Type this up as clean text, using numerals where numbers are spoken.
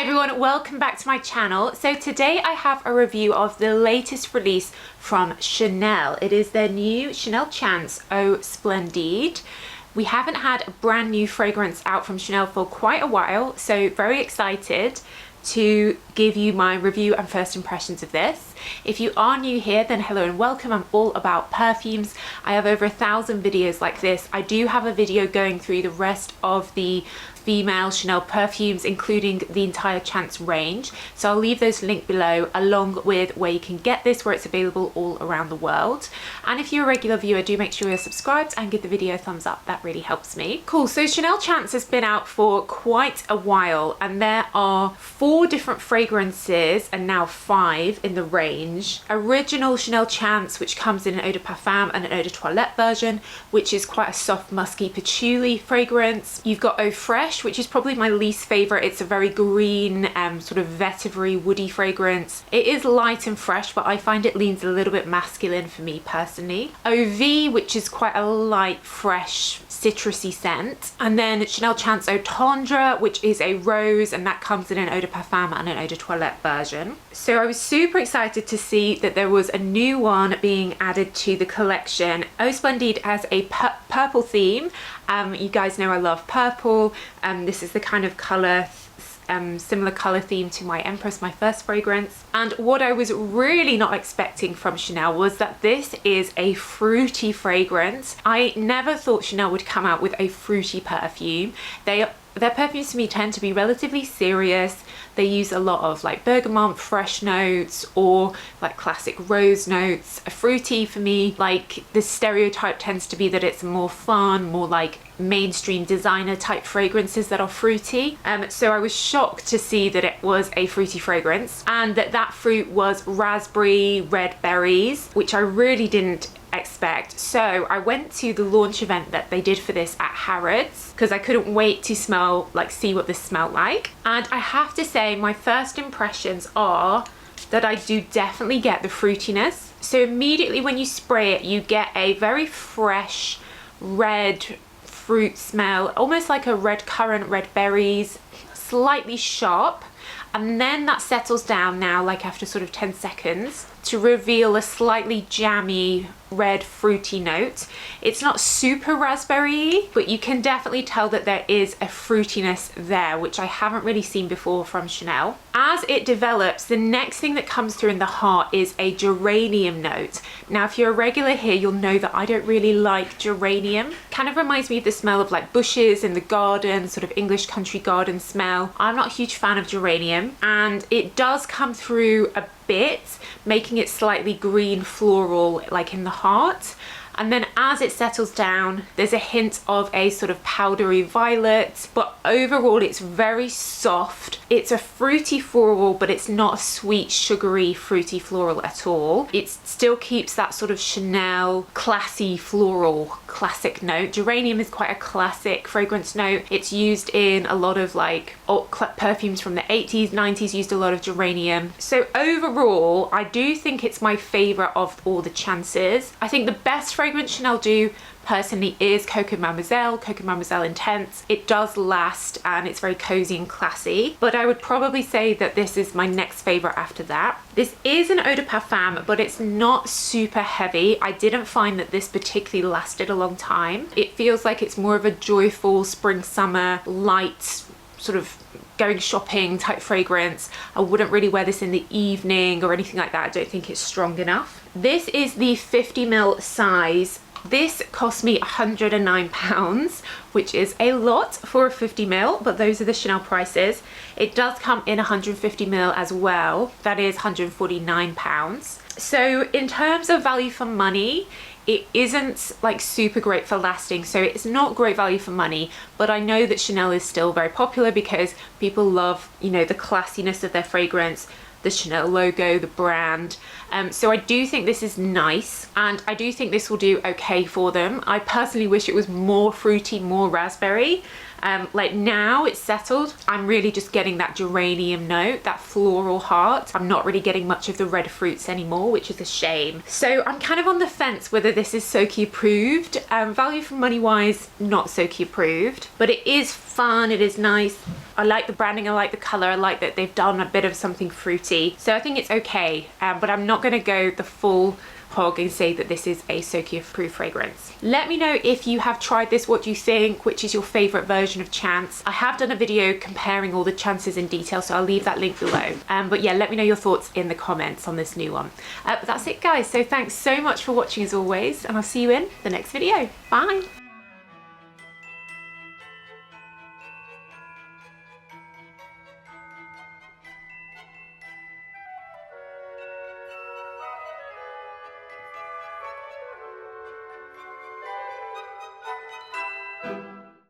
everyone, welcome back to my channel. So today I have a review of the latest release from Chanel. It is their new Chanel Chance Eau Splendide. We haven't had a brand new fragrance out from Chanel for quite a while, so very excited to give you my review and first impressions of this. If you are new here, then hello and welcome. I'm all about perfumes. I have over 1,000 videos like this. I do have a video going through the rest of the female Chanel perfumes, including the entire Chance range, so I'll leave those linked below, along with where you can get this, where it's available all around the world. And if you're a regular viewer, do make sure you're subscribed and give the video a thumbs up. That really helps me. Cool. So Chanel Chance has been out for quite a while, and there are 4 different fragrances and now 5 in the range. Original Chanel Chance, which comes in an eau de parfum and an eau de toilette version, which is quite a soft musky patchouli fragrance. You've got Eau Fraiche, which is probably my least favorite. It's a very green, sort of vetiver-y, woody fragrance. It is light and fresh, but I find it leans a little bit masculine for me personally. Eau Vive, which is quite a light, fresh, citrusy scent. And then Chanel Chance Eau Tendre, which is a rose, and that comes in an eau de parfum and an eau de toilette version. So I was super excited to see that there was a new one being added to the collection. Eau Splendide has a purple theme. You guys know I love purple. This is the kind of colour, similar colour theme to my Empress, my first fragrance. And what I was really not expecting from Chanel was that this is a fruity fragrance. I never thought Chanel would come out with a fruity perfume. Their perfumes to me tend to be relatively serious. They use a lot of like bergamot, fresh notes, or like classic rose notes. A fruity for me, like the stereotype tends to be that it's more fun, more like mainstream designer type fragrances that are fruity. So I was shocked to see that it was a fruity fragrance, and that fruit was raspberry, red berries, which I really didn't expect. So I went to the launch event that they did for this at Harrods because I couldn't wait to see what this smelled like. And I have to say, my first impressions are that I do definitely get the fruitiness. So immediately when you spray it, you get a very fresh red fruit smell, almost like a red currant, red berries, slightly sharp. And then that settles down now, like after sort of 10 seconds, to reveal a slightly jammy red fruity note. It's not super raspberry, but you can definitely tell that there is a fruitiness there, which I haven't really seen before from Chanel. As it develops, the next thing that comes through in the heart is a geranium note. Now, if you're a regular here, you'll know that I don't really like geranium. Kind of reminds me of the smell of like bushes in the garden, sort of English country garden smell. I'm not a huge fan of geranium, and it does come through a bit, making it slightly green floral like in the heart. And then as it settles down, there's a hint of a sort of powdery violet, but overall it's very soft. It's a fruity floral, but it's not a sweet, sugary, fruity floral at all. It still keeps that sort of Chanel classy floral classic note. Geranium is quite a classic fragrance note. It's used in a lot of like old perfumes from the 80s, 90s used a lot of geranium. So overall, I do think it's my favorite of all the Chances. I think the best fragrance Chanel do personally is Coco Mademoiselle Intense. It does last and it's very cozy and classy, but I would probably say that this is my next favorite after that. This is an eau de parfum, but it's not super heavy. I didn't find that this particularly lasted a long time. It feels like it's more of a joyful spring summer light sort of going shopping type fragrance. I wouldn't really wear this in the evening or anything like that. I don't think it's strong enough. This is the 50ml size. This cost me £109, which is a lot for a 50ml, but those are the Chanel prices. It does come in 150ml as well. That is £149. So in terms of value for money, it isn't like super great for lasting, so it's not great value for money, but I know that Chanel is still very popular because people love, you know, the classiness of their fragrance, the Chanel logo, the brand, So I do think this is nice, and I do think this will do okay for them. I personally wish it was more fruity, more raspberry. Like now it's settled, I'm really just getting that geranium note, that floral heart. I'm not really getting much of the red fruits anymore, which is a shame. So I'm kind of on the fence whether this is Soki approved. Value for money wise, not Soki approved, but it is fun, it is nice. I like the branding, I like the color, I like that they've done a bit of something fruity. So I think it's okay, but I'm not gonna go the full hog and say that this is a Soki approved fragrance. Let me know if you have tried this, what do you think, which is your favorite version of Chance. I have done a video comparing all the chances in detail, so I'll leave that link below. But yeah, let me know your thoughts in the comments on this new one. But that's it guys, so thanks so much for watching as always, and I'll see you in the next video. Bye.